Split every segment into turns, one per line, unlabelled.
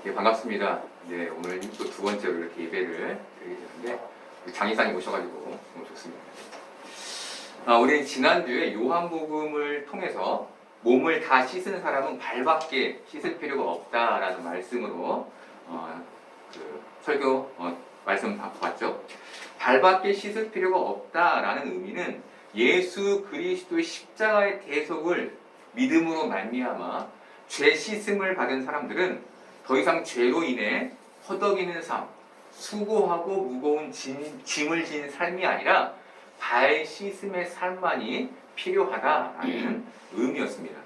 네, 반갑습니다. 네, 오늘 또 두 번째로 이렇게 예배를 드리게 되는데 장의사님 오셔가지고 너무 좋습니다. 우리 지난주에 요한복음을 통해서 몸을 다 씻은 사람은 발밖에 씻을 필요가 없다라는 말씀으로 설교 말씀 봤죠. 발밖에 씻을 필요가 없다라는 의미는 예수 그리스도의 십자가의 대속을 믿음으로 말미암아 죄 씻음을 받은 사람들은 더 이상 죄로 인해 허덕이는 삶, 수고하고 무거운 짐을 진 삶이 아니라 발 씻음의 삶만이 필요하다라는 의미였습니다.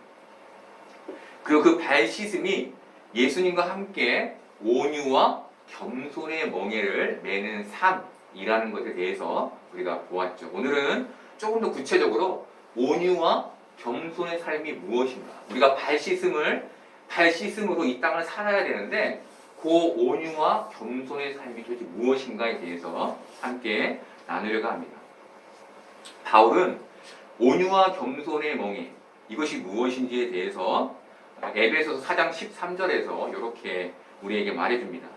그리고 그 발 씻음이 예수님과 함께 온유와 겸손의 멍에를 매는 삶이라는 것에 대해서 우리가 보았죠. 오늘은 조금 더 구체적으로 온유와 겸손의 삶이 무엇인가? 우리가 발 씻음으로 이 땅을 살아야 되는데 그 온유와 겸손의 삶이 도대체 무엇인가에 대해서 함께 나누려고 합니다. 바울은 온유와 겸손의 멍에 이것이 무엇인지에 대해서 에베소서 4장 13절에서 이렇게 우리에게 말해줍니다.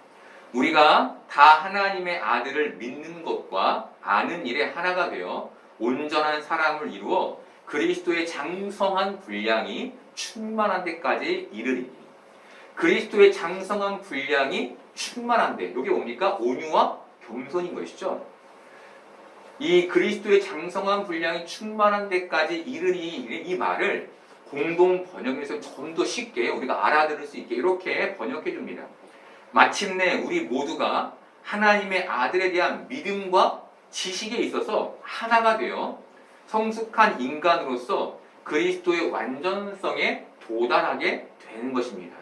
우리가 다 하나님의 아들을 믿는 것과 아는 일에 하나가 되어 온전한 사람을 이루어 그리스도의 장성한 분량이 충만한 데까지 이르리니. 그리스도의 장성한 분량이 충만한 데, 이게 뭡니까? 온유와 겸손인 것이죠. 이 그리스도의 장성한 분량이 충만한 데까지 이르니, 이 말을 공동 번역에서 좀 더 쉽게 우리가 알아들을 수 있게 이렇게 번역해 줍니다. 마침내 우리 모두가 하나님의 아들에 대한 믿음과 지식에 있어서 하나가 되어 성숙한 인간으로서 그리스도의 완전성에 도달하게 되는 것입니다.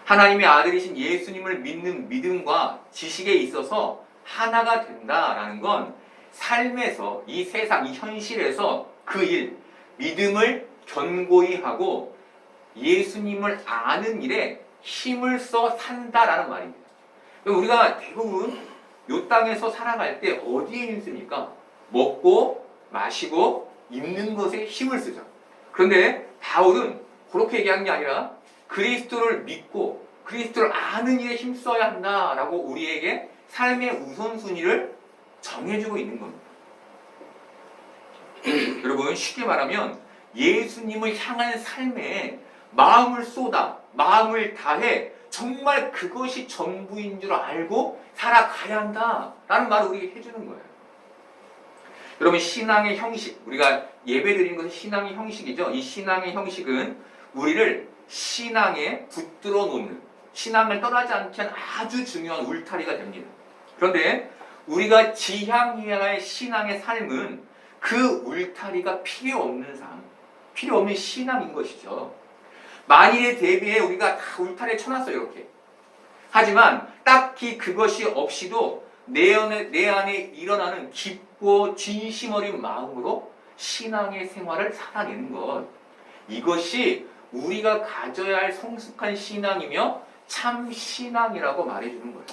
하나님의 아들이신 예수님을 믿는 믿음과 지식에 있어서 하나가 된다라는 건 삶에서 이 세상, 이 현실에서 그 일, 믿음을 견고히 하고 예수님을 아는 일에 힘을 써 산다라는 말입니다. 우리가 대부분 이 땅에서 살아갈 때 어디에 힘씁니까? 먹고 마시고 입는 것에 힘을 쓰죠. 그런데 바울은 그렇게 얘기하는 게 아니라 그리스도를 믿고 그리스도를 아는 일에 힘써야 한다라고 우리에게 삶의 우선순위를 정해주고 있는 겁니다. 여러분, 쉽게 말하면 예수님을 향한 삶에 마음을 쏟아, 마음을 다해 정말 그것이 전부인 줄 알고 살아가야 한다라는 말을 우리에게 해주는 거예요. 여러분, 신앙의 형식, 우리가 예배드리는 것은 신앙의 형식이죠. 이 신앙의 형식은 우리를 신앙에 붙들어 놓는, 신앙을 떠나지 않게 하는 아주 중요한 울타리가 됩니다. 그런데 우리가 지향해야 할 신앙의 삶은 그 울타리가 필요 없는 삶, 필요 없는 신앙인 것이죠. 만일에 대비해 우리가 다 울타리에 쳐놨어요, 이렇게. 하지만 딱히 그것이 없이도 내 안에 일어나는 깊고 진심 어린 마음으로 신앙의 생활을 살아내는 것. 이것이 우리가 가져야 할 성숙한 신앙이며 참 신앙이라고 말해주는 거예요.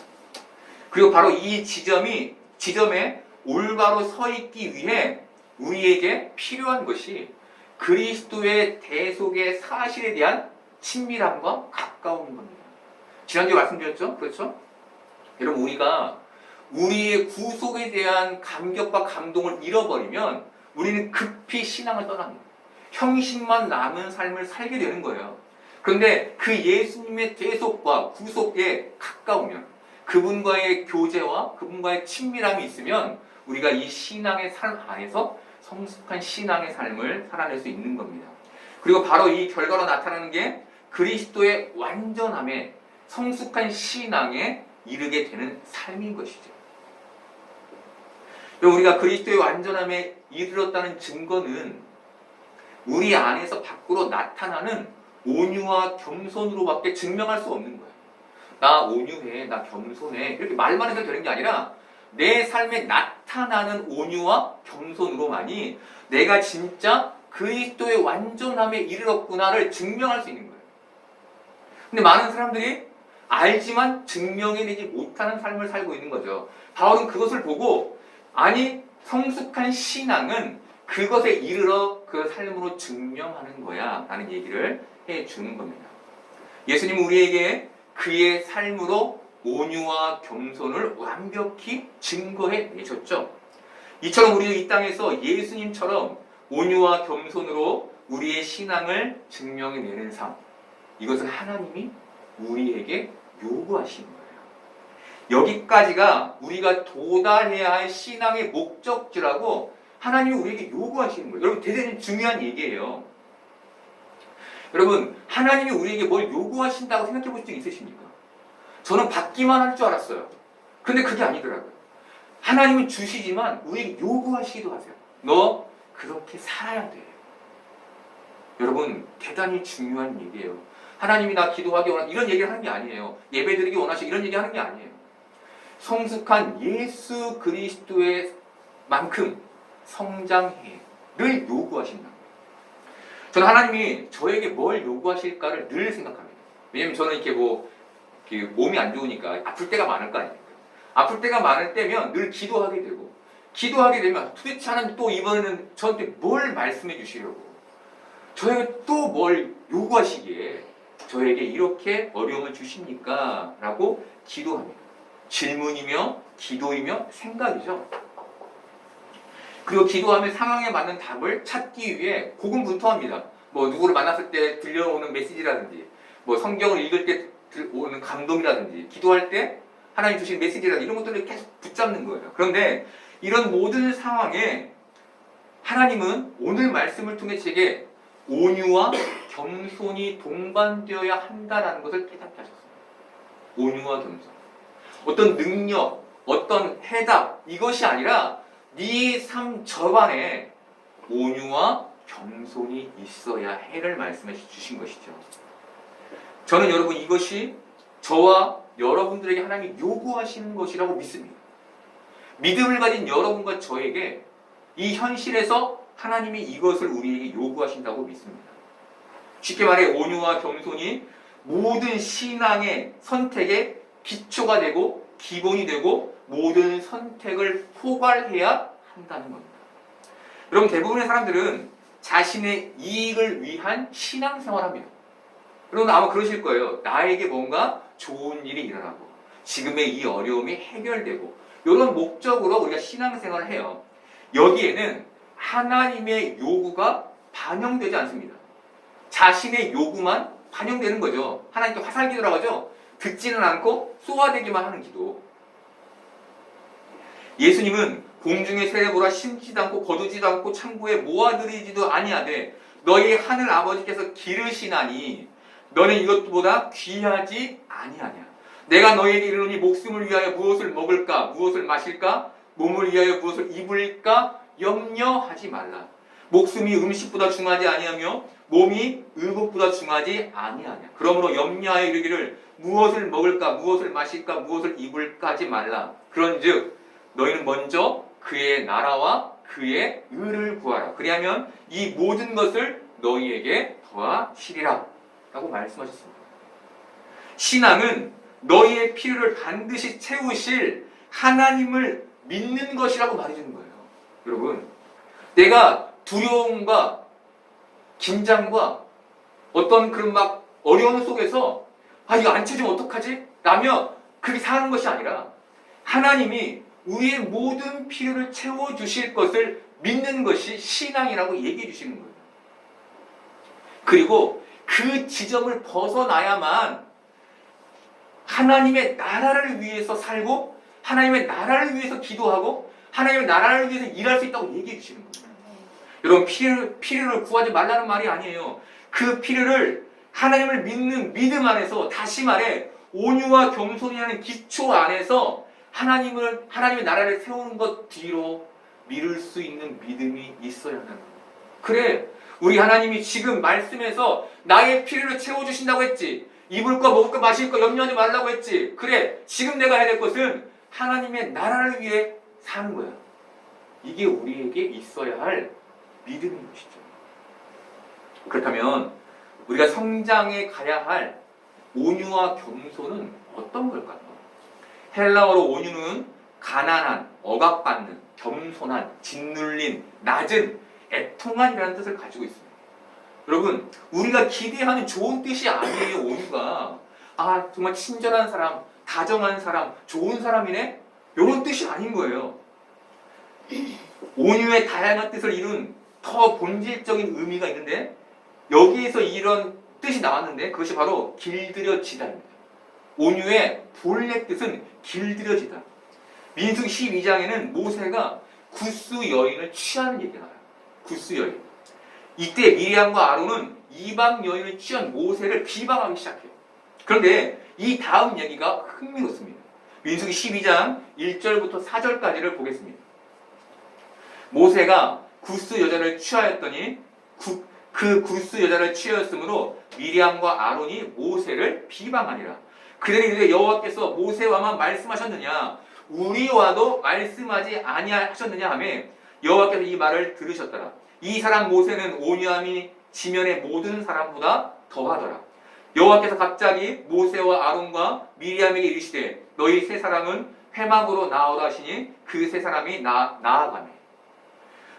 그리고 바로 이 지점에 올바로 서 있기 위해 우리에게 필요한 것이 그리스도의 대속의 사실에 대한 친밀함과 가까운 겁니다. 지난주에 말씀드렸죠? 그렇죠? 여러분, 우리가 우리의 구속에 대한 감격과 감동을 잃어버리면 우리는 급히 신앙을 떠납니다. 형식만 남은 삶을 살게 되는 거예요. 그런데 그 예수님의 대속과 구속에 가까우면, 그분과의 교제와 그분과의 친밀함이 있으면 우리가 이 신앙의 삶 안에서 성숙한 신앙의 삶을 살아낼 수 있는 겁니다. 그리고 바로 이 결과로 나타나는 게 그리스도의 완전함에, 성숙한 신앙에 이르게 되는 삶인 것이죠. 우리가 그리스도의 완전함에 이르렀다는 증거는 우리 안에서 밖으로 나타나는 온유와 겸손으로밖에 증명할 수 없는 거예요. 나 온유해, 나 겸손해, 이렇게 말만 해도 되는 게 아니라 내 삶에 나타나는 온유와 겸손으로만이 내가 진짜 그리스도의 완전함에 이르렀구나를 증명할 수 있는 거예요. 근데 많은 사람들이 알지만 증명해내지 못하는 삶을 살고 있는 거죠. 바울은 그것을 보고, 아니, 성숙한 신앙은 그것에 이르러 그 삶으로 증명하는 거야 라는 얘기를 해주는 겁니다. 예수님은 우리에게 그의 삶으로 온유와 겸손을 완벽히 증거해 내셨죠. 이처럼 우리도 이 땅에서 예수님처럼 온유와 겸손으로 우리의 신앙을 증명해 내는 삶, 이것을 하나님이 우리에게 요구하시는 거예요. 여기까지가 우리가 도달해야 할 신앙의 목적지라고 하나님이 우리에게 요구하시는 거예요. 여러분, 대단히 중요한 얘기예요. 여러분, 하나님이 우리에게 뭘 요구하신다고 생각해 본 적 있으십니까? 저는 받기만 할 줄 알았어요. 근데 그게 아니더라고요. 하나님은 주시지만 우리에게 요구하시기도 하세요. 너 그렇게 살아야 돼. 여러분, 대단히 중요한 얘기예요. 하나님이 나 기도하기 원하는 이런 얘기를 하는 게 아니에요. 예배드리기 원하시고 이런 얘기 하는 게 아니에요. 성숙한 예수 그리스도의 만큼 성장해를 요구하신다. 저는 하나님이 저에게 뭘 요구하실까를 늘 생각합니다. 왜냐면 저는 이렇게 몸이 안 좋으니까 아플 때가 많을 거 아닙니까? 아플 때가 많을 때면 늘 기도하게 되고, 기도하게 되면 도대체 하나님 또 이번에는 저한테 뭘 말씀해 주시려고, 저에게 또 뭘 요구하시기에 저에게 이렇게 어려움을 주십니까? 라고 기도합니다. 질문이며 기도이며 생각이죠. 그리고 기도하면 상황에 맞는 답을 찾기 위해 고군분투합니다. 누구를 만났을 때 들려오는 메시지라든지, 성경을 읽을 때 오는 감동이라든지, 기도할 때 하나님 주신 메시지라든지 이런 것들을 계속 붙잡는 거예요. 그런데 이런 모든 상황에 하나님은 오늘 말씀을 통해 제게 온유와 겸손이 동반되어야 한다는 것을 깨닫게 하셨어요. 온유와 겸손. 어떤 능력, 어떤 해답, 이것이 아니라 네 삶 전반에 온유와 겸손이 있어야 해를 말씀해 주신 것이죠. 저는 여러분, 이것이 저와 여러분들에게 하나님이 요구하시는 것이라고 믿습니다. 믿음을 가진 여러분과 저에게 이 현실에서 하나님이 이것을 우리에게 요구하신다고 믿습니다. 쉽게 말해 온유와 겸손이 모든 신앙의 선택의 기초가 되고 기본이 되고 모든 선택을 포괄해야 한다는 겁니다. 여러분, 대부분의 사람들은 자신의 이익을 위한 신앙생활을 합니다. 여러분, 아마 그러실 거예요. 나에게 뭔가 좋은 일이 일어나고 지금의 이 어려움이 해결되고 이런 목적으로 우리가 신앙생활을 해요. 여기에는 하나님의 요구가 반영되지 않습니다. 자신의 요구만 반영되는 거죠. 하나님께 화살기도라고 하죠. 듣지는 않고 쏘아대기만 하는 기도. 예수님은 공중의 새를 보라 심지도 않고 거두지도 않고 창고에 모아들이지도 아니하되 너희 하늘 아버지께서 기르시나니 너는 이것보다 귀하지 아니하냐. 내가 너희에게 이르노니 목숨을 위하여 무엇을 먹을까 무엇을 마실까 몸을 위하여 무엇을 입을까 염려하지 말라. 목숨이 음식보다 중하지 아니하며 몸이 의복보다 중하지 아니하냐. 그러므로 염려하여 이르기를 무엇을 먹을까 무엇을 마실까 무엇을 입을까 하지 말라. 그런즉 너희는 먼저 그의 나라와 그의 의를 구하라. 그리하면 이 모든 것을 너희에게 더하시리라 라고 말씀하셨습니다. 신앙은 너희의 필요를 반드시 채우실 하나님을 믿는 것이라고 말해주는 거예요. 여러분, 내가 두려움과 긴장과 어떤 그런 어려움 속에서 이거 안 채우면 어떡하지? 라며 그렇게 사는 것이 아니라 하나님이 우리의 모든 필요를 채워주실 것을 믿는 것이 신앙이라고 얘기해 주시는 거예요. 그리고 그 지점을 벗어나야만 하나님의 나라를 위해서 살고 하나님의 나라를 위해서 기도하고 하나님의 나라를 위해서 일할 수 있다고 얘기해 주시는 거예요. 여러분, 필요를 구하지 말라는 말이 아니에요. 그 필요를 하나님을 믿는 믿음 안에서, 다시 말해 온유와 겸손이라는 기초 안에서 하나님의 나라를 세우는 것 뒤로 미룰 수 있는 믿음이 있어야 한다는 거예요. 그래, 우리 하나님이 지금 말씀에서 나의 필요를 채워주신다고 했지. 입을 거 먹을 거 마실 거 염려하지 말라고 했지. 그래, 지금 내가 해야 될 것은 하나님의 나라를 위해 사는 거야. 이게 우리에게 있어야 할 믿음인 것이죠. 그렇다면 우리가 성장해 가야 할 온유와 겸손은 어떤 걸까요? 헬라어로 온유는 가난한, 억압받는, 겸손한, 짓눌린, 낮은, 애통한이라는 뜻을 가지고 있습니다. 여러분, 우리가 기대하는 좋은 뜻이 아니에요. 온유가 정말 친절한 사람, 다정한 사람, 좋은 사람이네? 이런 뜻이 아닌 거예요. 온유의 다양한 뜻을 이룬 더 본질적인 의미가 있는데 여기에서 이런 뜻이 나왔는데 그것이 바로 길들여지다입니다. 온유의 본래 뜻은 길들여지다. 민수기 12장에는 모세가 구스 여인을 취하는 얘기가 나와요. 구스 여인. 이때 미리암과 아론은 이방 여인을 취한 모세를 비방하기 시작해요. 그런데 이 다음 얘기가 흥미롭습니다. 민수기 12장 1절부터 4절까지를 보겠습니다. 모세가 구스 여자를 취하였더니 그 구스 여자를 취하였으므로 미리암과 아론이 모세를 비방하니라. 그들이 이르되 여호와께서 모세와만 말씀하셨느냐 우리와도 말씀하지 아니하셨느냐 하며 여호와께서 이 말을 들으셨더라. 이 사람 모세는 온유함이 지면의 모든 사람보다 더하더라. 여호와께서 갑자기 모세와 아론과 미리암에게 이르시되 너희 세 사람은 회막으로 나오라 하시니 그 세 사람이 나아가매.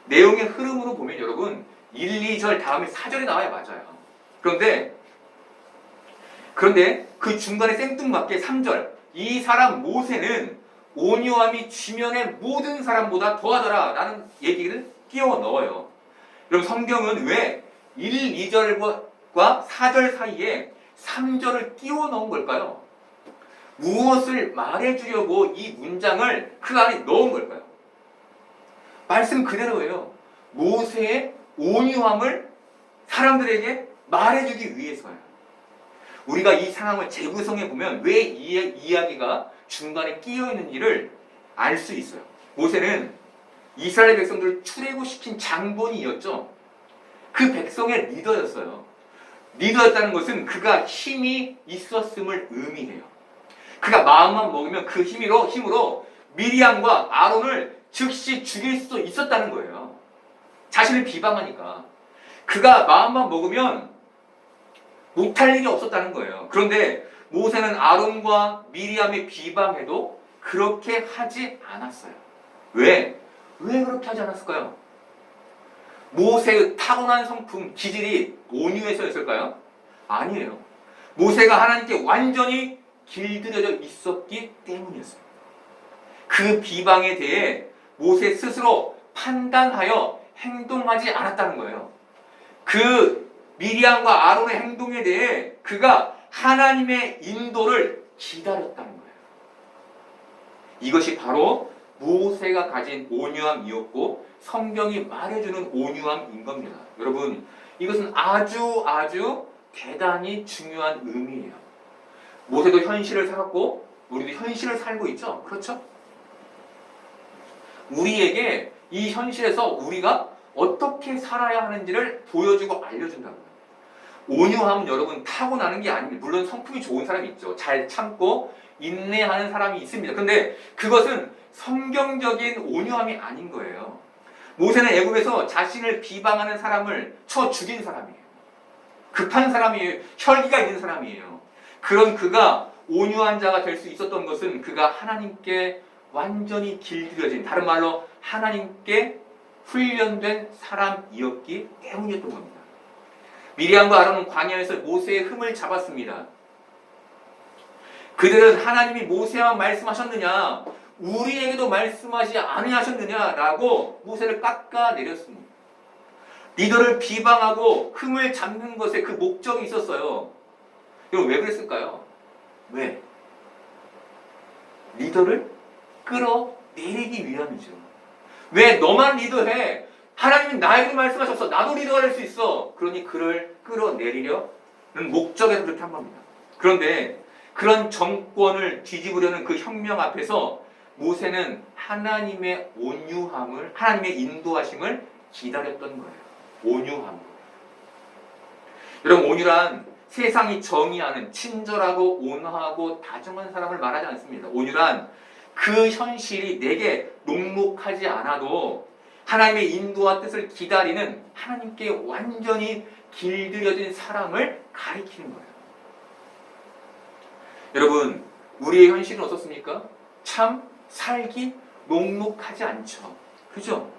내용의 흐름으로 보면 여러분 1, 2절 다음에 4절이 나와야 맞아요. 그런데 그 중간에 생뚱맞게 3절 이 사람 모세는 온유함이 지면의 모든 사람보다 더하더라 라는 얘기를 끼워 넣어요. 여러분 성경은 왜 1, 2절과 4절 사이에 3절을 끼워 넣은 걸까요? 무엇을 말해주려고 이 문장을 그 안에 넣은 걸까요? 말씀 그대로예요. 모세의 온유함을 사람들에게 말해주기 위해서요. 우리가 이 상황을 재구성해 보면 왜 이 이야기가 중간에 끼어 있는지를 알 수 있어요. 모세는 이스라엘 백성들을 출애굽시킨 장본이었죠. 그 백성의 리더였어요. 리더였다는 것은 그가 힘이 있었음을 의미해요. 그가 마음만 먹으면 그 힘으로 미리암과 아론을 즉시 죽일 수도 있었다는 거예요. 자신을 비방하니까. 그가 마음만 먹으면 못할 일이 없었다는 거예요. 그런데 모세는 아론과 미리암의 비방에도 그렇게 하지 않았어요. 왜? 왜 그렇게 하지 않았을까요? 모세의 타고난 성품, 기질이 온유해서였을까요? 아니에요. 모세가 하나님께 완전히 길들여져 있었기 때문이었어요. 그 비방에 대해 모세 스스로 판단하여 행동하지 않았다는 거예요. 그 미리암과 아론의 행동에 대해 그가 하나님의 인도를 기다렸다는 거예요. 이것이 바로 모세가 가진 온유함이었고 성경이 말해주는 온유함인 겁니다. 여러분, 이것은 아주 대단히 중요한 의미예요. 모세도 현실을 살았고 우리도 현실을 살고 있죠. 그렇죠? 우리에게 이 현실에서 우리가 어떻게 살아야 하는지를 보여주고 알려준다고요. 온유함은 여러분 타고나는 게 아닙니다. 물론 성품이 좋은 사람이 있죠. 잘 참고 인내하는 사람이 있습니다. 그런데 그것은 성경적인 온유함이 아닌 거예요. 모세는 애굽에서 자신을 비방하는 사람을 쳐 죽인 사람이에요. 급한 사람이에요. 혈기가 있는 사람이에요. 그런 그가 온유한 자가 될 수 있었던 것은 그가 하나님께 완전히 길들여진, 다른 말로 하나님께 훈련된 사람이었기 때문이었던 겁니다. 미리암과 아론은 광야에서 모세의 흠을 잡았습니다. 그들은 하나님이 모세와 말씀하셨느냐, 우리에게도 말씀하지 아니하셨느냐라고 모세를 깎아내렸습니다. 리더를 비방하고 흠을 잡는 것에 그 목적이 있었어요. 이건 왜 그랬을까요? 왜? 리더를 끌어내리기 위함이죠. 왜 너만 리더해? 하나님은 나에게 말씀하셨어. 나도 리더가 될 수 있어. 그러니 그를 끌어내리려는 목적에서 그렇게 한 겁니다. 그런데 그런 정권을 뒤집으려는 그 혁명 앞에서 모세는 하나님의 온유함을, 하나님의 인도하심을 기다렸던 거예요. 온유함. 여러분, 온유란 세상이 정의하는 친절하고 온화하고 다정한 사람을 말하지 않습니다. 온유란 그 현실이 내게 녹록하지 않아도 하나님의 인도와 뜻을 기다리는 하나님께 완전히 길들여진 사람을 가리키는 거예요. 여러분, 우리의 현실은 어떻습니까? 참 살기 녹록하지 않죠. 그죠?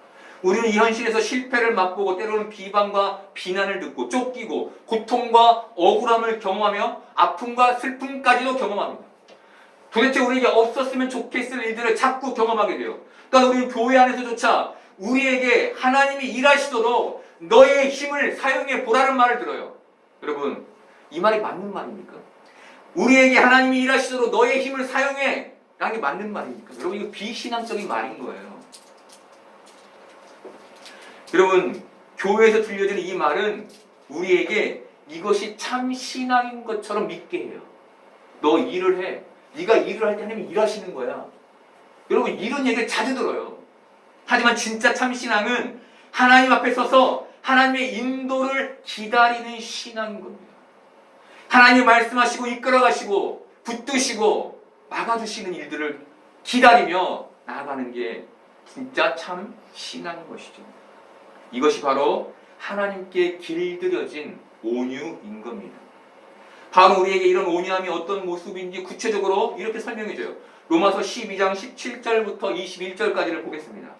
우리는 이 현실에서 실패를 맛보고 때로는 비방과 비난을 듣고 쫓기고 고통과 억울함을 경험하며 아픔과 슬픔까지도 경험합니다. 도대체 우리에게 없었으면 좋겠을 일들을 자꾸 경험하게 돼요. 그러니까 우리는 교회 안에서조차 우리에게 하나님이 일하시도록 너의 힘을 사용해 보라는 말을 들어요. 여러분, 이 말이 맞는 말입니까? 우리에게 하나님이 일하시도록 너의 힘을 사용해 라는 게 맞는 말입니까? 여러분, 이거 비신앙적인 말인 거예요. 여러분, 교회에서 들려지는 이 말은 우리에게 이것이 참 신앙인 것처럼 믿게 해요. 너 일을 해. 네가 일을 할 때 하나님이 일하시는 거야. 여러분, 이런 얘기를 자주 들어요. 하지만 진짜 참 신앙은 하나님 앞에 서서 하나님의 인도를 기다리는 신앙인 겁니다. 하나님이 말씀하시고 이끌어가시고 붙드시고 막아주시는 일들을 기다리며 나아가는 게 진짜 참 신앙인 것이죠. 이것이 바로 하나님께 길들여진 온유인 겁니다. 바로 우리에게 이런 온유함이 어떤 모습인지 구체적으로 이렇게 설명해줘요. 로마서 12장 17절부터 21절까지를 보겠습니다.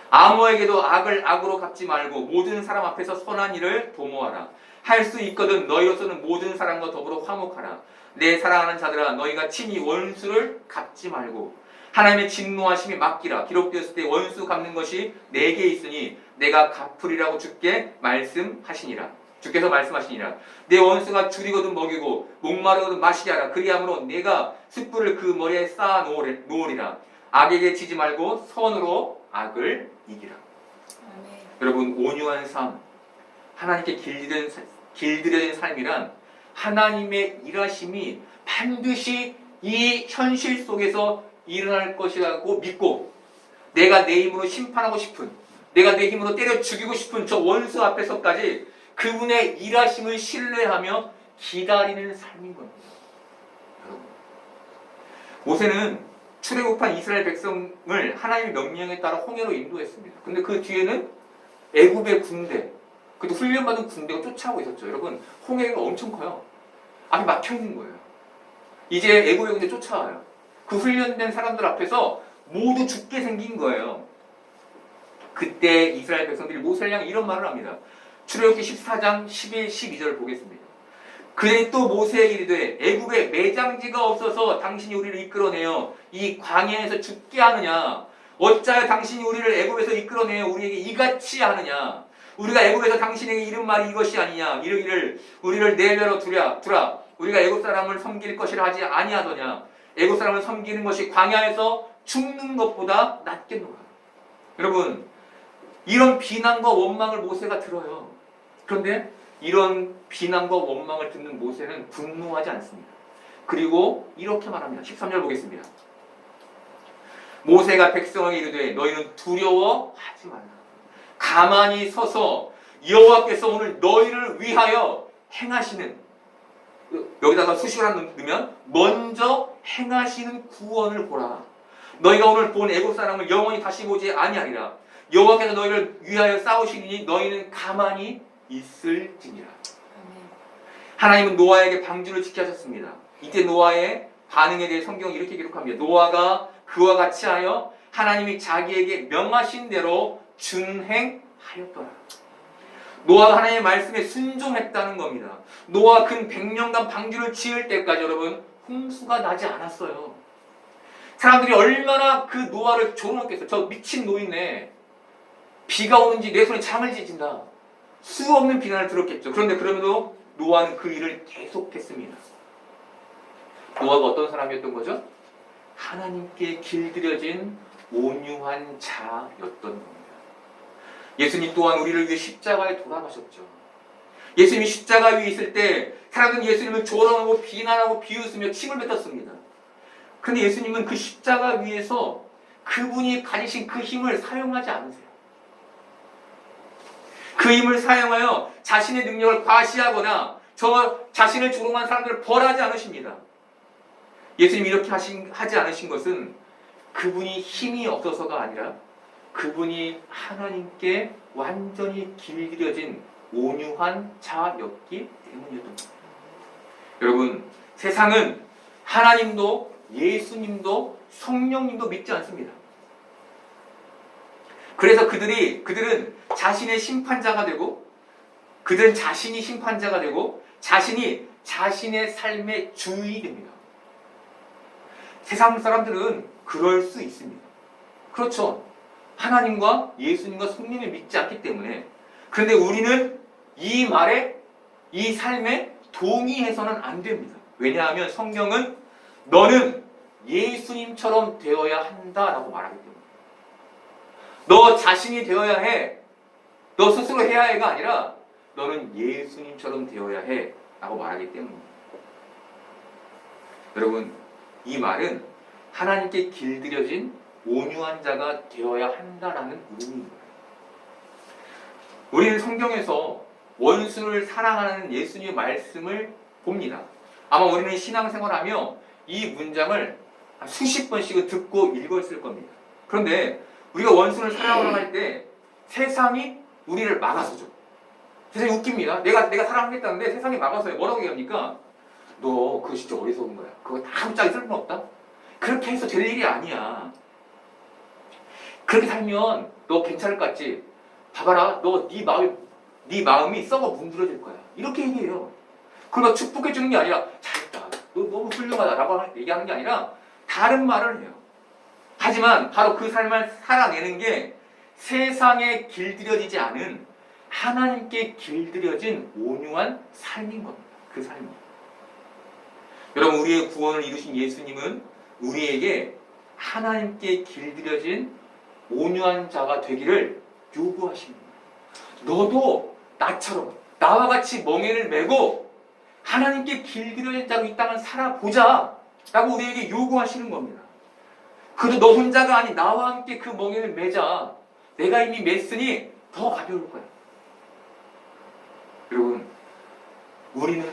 아무에게도 악을 악으로 갚지 말고 모든 사람 앞에서 선한 일을 도모하라. 할 수 있거든 너희로서는 모든 사람과 더불어 화목하라. 내 사랑하는 자들아, 너희가 친히 원수를 갚지 말고 하나님의 진노하심이 맡기라. 기록되었을 때 원수 갚는 것이 내게 있으니 내가 갚으리라고 주께 말씀하시니라. 주께서 말씀하시니라. 내 원수가 줄이거든 먹이고 목마르거든 마시게 하라. 그리함으로 내가 숯불을 그 머리에 쌓아 놓으리라. 악에게 지지 말고 선으로 악을 이기라. 아멘. 여러분, 온유한 삶, 하나님께 길들여진 삶이란 하나님의 일하심이 반드시 이 현실 속에서 일어날 것이라고 믿고 내가 내 힘으로 심판하고 싶은, 내가 내 힘으로 때려 죽이고 싶은 저 원수 앞에서까지 그분의 일하심을 신뢰하며 기다리는 삶인 겁니다. 여러분, 모세는 출애굽한 이스라엘 백성을 하나님의 명령에 따라 홍해로 인도했습니다. 근데 그 뒤에는 애굽의 군대, 그래도 훈련받은 군대가 쫓아오고 있었죠. 여러분, 홍해가 엄청 커요. 앞이 막혀 있는 거예요. 이제 애굽의 군대 쫓아와요. 그 훈련된 사람들 앞에서 모두 죽게 생긴 거예요. 그때 이스라엘 백성들이 모세를 향해 이런 말을 합니다. 출애굽기 14장 11, 12절 보겠습니다. 그들이 또 모세에게 이르되 애굽에 매장지가 없어서 당신이 우리를 이끌어내어 이 광야에서 죽게 하느냐? 어찌하여 당신이 우리를 애굽에서 이끌어내어 우리에게 이같이 하느냐? 우리가 애굽에서 당신에게 이른 말이 이것이 아니냐? 이르기를 우리를 내버려 두라. 우리가 애굽 사람을 섬길 것이라 하지 아니하더냐? 애굽 사람을 섬기는 것이 광야에서 죽는 것보다 낫겠노라. 여러분, 이런 비난과 원망을 모세가 들어요. 그런데 이런 비난과 원망을 듣는 모세는 분노하지 않습니다. 그리고 이렇게 말합니다. 13절 보겠습니다. 모세가 백성에게 이르되 너희는 두려워하지 말라. 가만히 서서 여호와께서 오늘 너희를 위하여 행하시는, 여기다가 수식을 넣으면 먼저 행하시는 구원을 보라. 너희가 오늘 본 애굽 사람을 영원히 다시 보지 아니하리라. 여호와께서 너희를 위하여 싸우시니 너희는 가만히 있을지니라. 하나님은 노아에게 방주를 지켜 하셨습니다. 이때 노아의 반응에 대해 성경은 이렇게 기록합니다. 노아가 그와 같이 하여 하나님이 자기에게 명하신 대로 준행하였더라. 노아가 하나님의 말씀에 순종했다는 겁니다. 노아가 근 100년간 방주를 지을 때까지 여러분 홍수가 나지 않았어요. 사람들이 얼마나 그 노아를 조롱했겠어요. 저 미친 노인네, 비가 오는지 내 손에 잠을 지진다, 수없는 비난을 들었겠죠. 그런데 그럼에도 노아는 그 일을 계속했습니다. 노아가 어떤 사람이었던 거죠? 하나님께 길들여진 온유한 자였던 겁니다. 예수님 또한 우리를 위해 십자가에 돌아가셨죠. 예수님이 십자가 위에 있을 때 사람들은 예수님을 조롱하고 비난하고 비웃으며 침을 뱉었습니다. 그런데 예수님은 그 십자가 위에서 그분이 가지신 그 힘을 사용하지 않으세요. 그 힘을 사용하여 자신의 능력을 과시하거나 저 자신을 조롱한 사람들을 벌하지 않으십니다. 예수님이 이렇게 하지 않으신 것은 그분이 힘이 없어서가 아니라 그분이 하나님께 완전히 길들여진 온유한 자였기 때문이었던 겁니다. 여러분, 세상은 하나님도 예수님도 성령님도 믿지 않습니다. 그래서 그들은 자신의 심판자가 되고, 그들은 자신이 심판자가 되고, 자신이 자신의 삶의 주인이 됩니다. 세상 사람들은 그럴 수 있습니다. 그렇죠. 하나님과 예수님과 성령을 믿지 않기 때문에. 그런데 우리는 이 말에, 이 삶에 동의해서는 안 됩니다. 왜냐하면 성경은 너는 예수님처럼 되어야 한다라고 말하기 때문에. 너 자신이 되어야 해. 너 스스로 해야 해가 아니라 너는 예수님처럼 되어야 해 라고 말하기 때문입니다. 여러분, 이 말은 하나님께 길들여진 온유한 자가 되어야 한다라는 의미입니다. 우리는 성경에서 원수를 사랑하는 예수님의 말씀을 봅니다. 아마 우리는 신앙생활하며 이 문장을 수십 번씩은 듣고 읽었을 겁니다. 그런데 우리가 원수를 사랑하려고 할 때 세상이 우리를 막아서죠. 세상이 웃깁니다. 내가 사랑하겠다는데 세상이 막아서요. 뭐라고 얘기합니까? 너 그거 진짜 어리석은 거야. 그거 아무짝에 쓸모없다? 그렇게 해서 될 일이 아니야. 그렇게 살면 너 괜찮을 것 같지? 봐봐라. 네 마음이 썩어 문드러질 거야. 이렇게 얘기해요. 그걸 축복해 주는 게 아니라 잘했다. 너 너무 훌륭하다라고 얘기하는 게 아니라 다른 말을 해요. 하지만 바로 그 삶을 살아내는 게 세상에 길들여지지 않은 하나님께 길들여진 온유한 삶인 겁니다. 그 삶이. 여러분, 우리의 구원을 이루신 예수님은 우리에게 하나님께 길들여진 온유한 자가 되기를 요구하십니다. 너도 나처럼 나와 같이 멍에를 메고 하나님께 길들여진 자로 이 땅을 살아보자 라고 우리에게 요구하시는 겁니다. 그래도 너 혼자가 아닌 나와 함께 그 멍에를 메자. 내가 이미 맸으니 더 가벼울 거야. 여러분, 우리는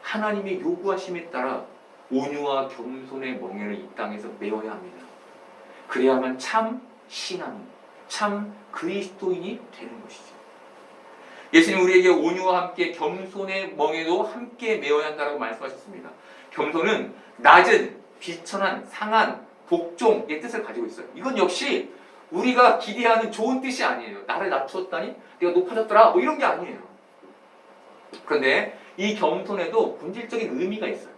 하나님의 요구하심에 따라 온유와 겸손의 멍에를 이 땅에서 메어야 합니다. 그래야만 참 신앙, 참 그리스도인이 되는 것이죠. 예수님 우리에게 온유와 함께 겸손의 멍에도 함께 메어야 한다고 말씀하셨습니다. 겸손은 낮은, 비천한, 상한, 복종의 뜻을 가지고 있어요. 이건 역시 우리가 기대하는 좋은 뜻이 아니에요. 나를 낮추었다니 내가 높아졌더라 뭐 이런 게 아니에요. 그런데 이 겸손에도 본질적인 의미가 있어요.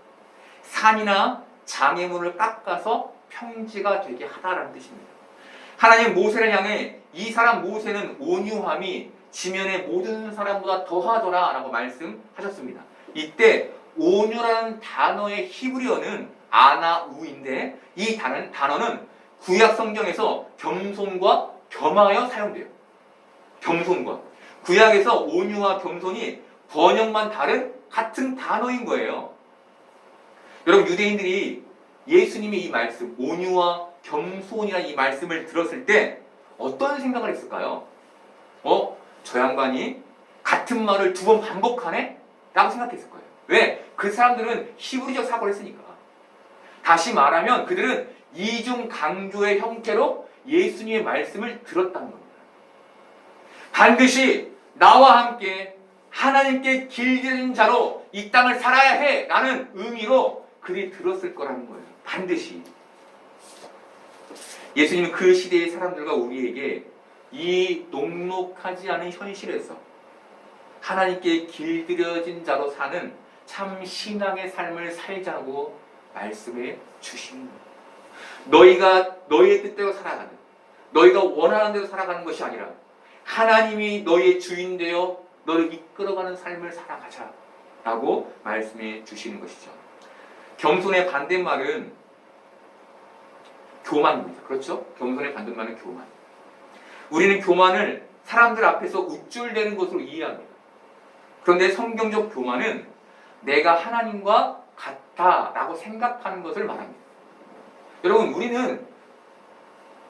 산이나 장애물을 깎아서 평지가 되게 하다라는 뜻입니다. 하나님 모세를 향해 이 사람 모세는 온유함이 지면의 모든 사람보다 더하더라 라고 말씀하셨습니다. 이때 온유라는 단어의 히브리어는 아나우인데 이 단어는 구약 성경에서 겸손과 겸하여 사용돼요. 겸손과. 구약에서 온유와 겸손이 번역만 다른 같은 단어인 거예요. 여러분, 유대인들이 예수님의 이 말씀, 온유와 겸손이라는 이 말씀을 들었을 때 어떤 생각을 했을까요? 저 양반이 같은 말을 2번 반복하네? 라고 생각했을 거예요. 왜? 그 사람들은 히브리적 사고를 했으니까. 다시 말하면 그들은 이중 강조의 형태로 예수님의 말씀을 들었다는 겁니다. 반드시 나와 함께 하나님께 길들인 자로 이 땅을 살아야 해 라는 의미로 그들이 들었을 거라는 거예요. 반드시. 예수님은 그 시대의 사람들과 우리에게 이 녹록하지 않은 현실에서 하나님께 길들여진 자로 사는 참 신앙의 삶을 살자고 말씀해 주시는 거예요. 너희가 너희의 뜻대로 살아가는, 너희가 원하는 대로 살아가는 것이 아니라 하나님이 너희의 주인 되어 너를 이끌어가는 삶을 살아가자 라고 말씀해 주시는 것이죠. 겸손의 반대말은 교만입니다. 그렇죠? 겸손의 반대말은 교만. 우리는 교만을 사람들 앞에서 우쭐대는 것으로 이해합니다. 그런데 성경적 교만은 내가 하나님과 같다라고 생각하는 것을 말합니다. 여러분, 우리는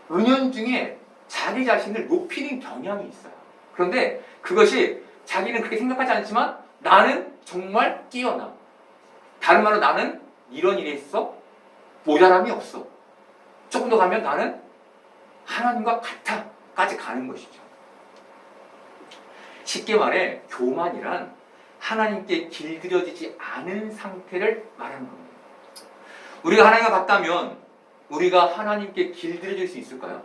은연중에 자기 자신을 높이는 경향이 있어요. 그런데 그것이 자기는 그렇게 생각하지 않지만 나는 정말 뛰어나. 다른 말로 나는 이런 일에 있어 모자람이 없어. 조금 더 가면 나는 하나님과 같아까지 가는 것이죠. 쉽게 말해 교만이란 하나님께 길들여지지 않은 상태를 말하는 겁니다. 우리가 하나님과 같다면 우리가 하나님께 길들여질 수 있을까요?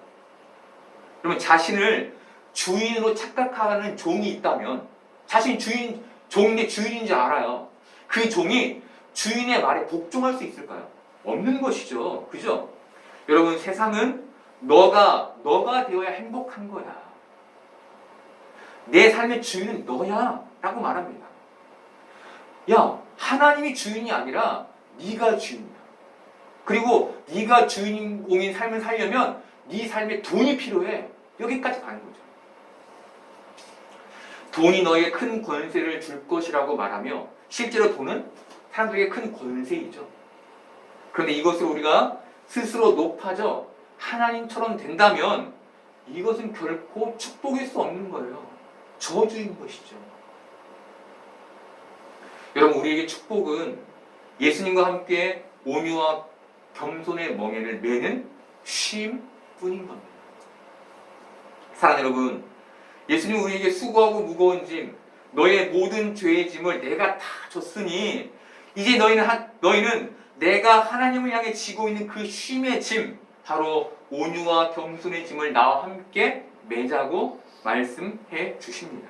그러면 자신을 주인으로 착각하는 종이 있다면 자신이 종인데 주인인지 알아요. 그 종이 주인의 말에 복종할 수 있을까요? 없는 것이죠. 그죠? 여러분, 세상은 너가 되어야 행복한 거야. 내 삶의 주인은 너야 라고 말합니다. 야, 하나님이 주인이 아니라 네가 주인이야. 그리고 네가 주인공인 삶을 살려면 네 삶에 돈이 필요해. 여기까지 가는 거죠. 돈이 너에게 큰 권세를 줄 것이라고 말하며 실제로 돈은 사람들에게 큰 권세이죠. 그런데 이것을 우리가 스스로 높아져 하나님처럼 된다면 이것은 결코 축복일 수 없는 거예요. 저주인 것이죠. 여러분, 우리에게 축복은 예수님과 함께 온유와 겸손의 멍에를 매는 쉼뿐인 겁니다. 사랑하는 여러분, 예수님 우리에게 수고하고 무거운 짐, 너의 모든 죄의 짐을 내가 다 줬으니 이제 너희는 내가 하나님을 향해 지고 있는 그 쉼의 짐, 바로 온유와 겸손의 짐을 나와 함께 매자고 말씀해 주십니다.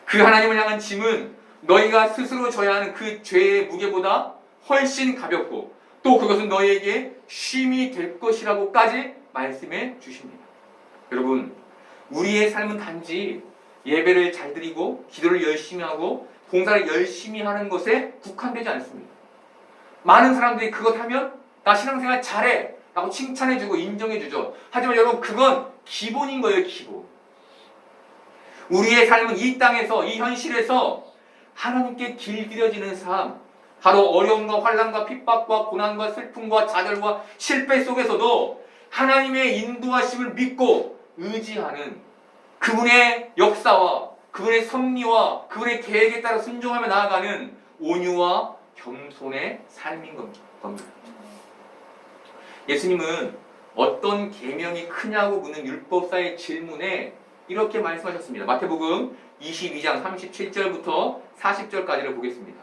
그 하나님을 향한 짐은 너희가 스스로 져야 하는 그 죄의 무게보다 훨씬 가볍고 또 그것은 너희에게 쉼이 될 것이라고까지 말씀해 주십니다. 여러분, 우리의 삶은 단지 예배를 잘 드리고 기도를 열심히 하고 봉사를 열심히 하는 것에 국한되지 않습니다. 많은 사람들이 그것 하면 나 신앙생활 잘해 라고 칭찬해주고 인정해주죠. 하지만 여러분, 그건 기본인 거예요. 기본. 우리의 삶은 이 땅에서, 이 현실에서 하나님께 길들여지는 삶, 바로 어려움과 환난과 핍박과 고난과 슬픔과 좌절과 실패 속에서도 하나님의 인도하심을 믿고 의지하는 그분의 역사와 그분의 섭리와 그분의 계획에 따라 순종하며 나아가는 온유와 겸손의 삶인 겁니다. 예수님은 어떤 계명이 크냐고 묻는 율법사의 질문에 이렇게 말씀하셨습니다. 마태복음 22장 37절부터 40절까지를 보겠습니다.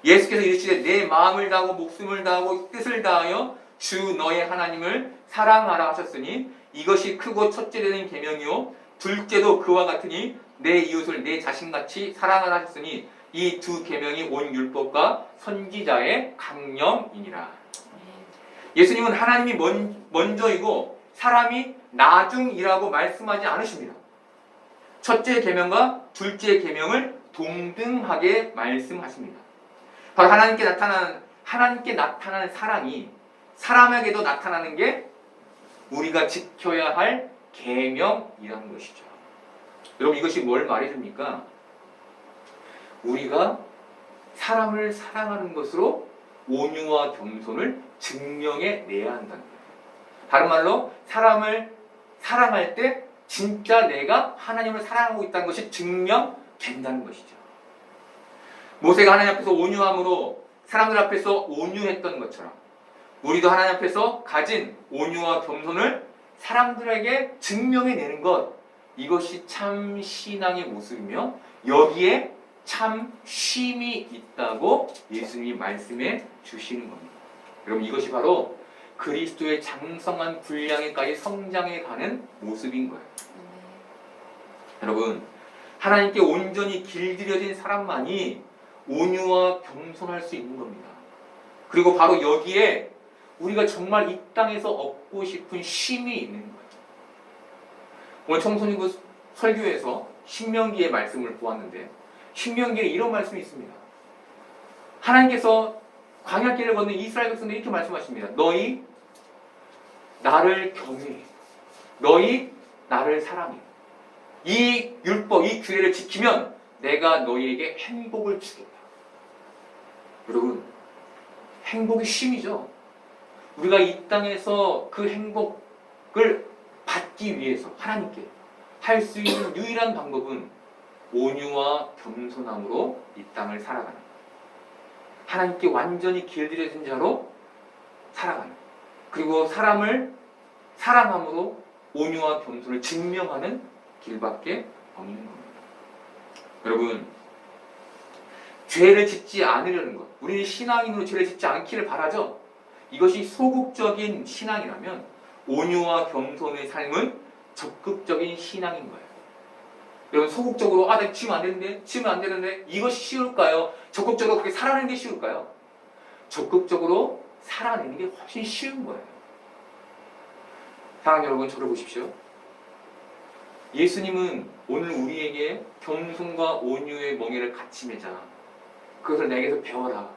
예수께서 이르시되 내 마음을 다하고 목숨을 다하고 뜻을 다하여 주 너의 하나님을 사랑하라 하셨으니 이것이 크고 첫째 되는 계명이요 둘째도 그와 같으니 내 이웃을 내 자신같이 사랑하라 하셨으니 이 두 계명이 온 율법과 선지자의 강령이니라. 예수님은 하나님이 먼저이고 사람이 나중이라고 말씀하지 않으십니다. 첫째 계명과 둘째 계명을 동등하게 말씀하십니다. 바로 하나님께 나타나는 사랑이 사람에게도 나타나는 게 우리가 지켜야 할 계명이라는 것이죠. 여러분, 이것이 뭘 말해줍니까? 우리가 사람을 사랑하는 것으로 온유와 겸손을 증명해 내야 한다는 거예요. 다른 말로 사람을 사랑할 때 진짜 내가 하나님을 사랑하고 있다는 것이 증명된다는 것이죠. 모세가 하나님 앞에서 온유함으로 사람들 앞에서 온유했던 것처럼 우리도 하나님 앞에서 가진 온유와 겸손을 사람들에게 증명해내는 것, 이것이 참 신앙의 모습이며 여기에 참 쉼이 있다고 예수님이 말씀해 주시는 겁니다. 여러분, 이것이 바로 그리스도의 장성한 분량에까지 성장해 가는 모습인 거예요. 여러분, 하나님께 온전히 길들여진 사람만이 온유와 겸손할 수 있는 겁니다. 그리고 바로 여기에 우리가 정말 이 땅에서 얻고 싶은 쉼이 있는 거예요. 오늘 청소년부 설교에서 신명기의 말씀을 보았는데 신명기에 이런 말씀이 있습니다. 하나님께서 광야길을 걷는 이스라엘 백성들이 이렇게 말씀하십니다. 너희 나를 경외해. 너희 나를 사랑해. 이 율법, 이 규례를 지키면 내가 너희에게 행복을 주겠다. 여러분, 행복이 쉼이죠. 우리가 이 땅에서 그 행복을 받기 위해서 하나님께 할 수 있는 유일한 방법은 온유와 겸손함으로 이 땅을 살아가는 거예요. 하나님께 완전히 길들여진 자로 살아가는 거예요. 그리고 사람을 사랑함으로 온유와 겸손을 증명하는 길밖에 없는 겁니다. 여러분, 죄를 짓지 않으려는 것, 우리는 신앙인으로 죄를 짓지 않기를 바라죠. 이것이 소극적인 신앙이라면 온유와 겸손의 삶은 적극적인 신앙인 거예요. 여러분 소극적으로 나 치우면 안 되는데 치우면 안 되는데 이것이 쉬울까요? 적극적으로 그렇게 살아내는 게 쉬울까요? 적극적으로 살아내는 게 훨씬 쉬운 거예요. 사랑하는 여러분, 저를 보십시오. 예수님은 오늘 우리에게 겸손과 온유의 멍에를 같이 매자. 그것을 내게서 배워라.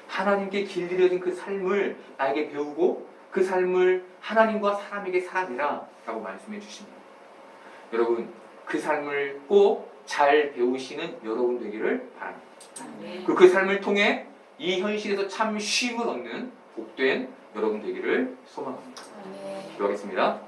하나님께 길들여진 그 삶을 나에게 배우고 그 삶을 하나님과 사람에게 살아내라 라고 말씀해 주십니다. 여러분, 그 삶을 꼭 잘 배우시는 여러분 되기를 바랍니다. 그 삶을 통해 이 현실에서 참 쉼을 얻는 복된 여러분 되기를 소망합니다. 기도하겠습니다.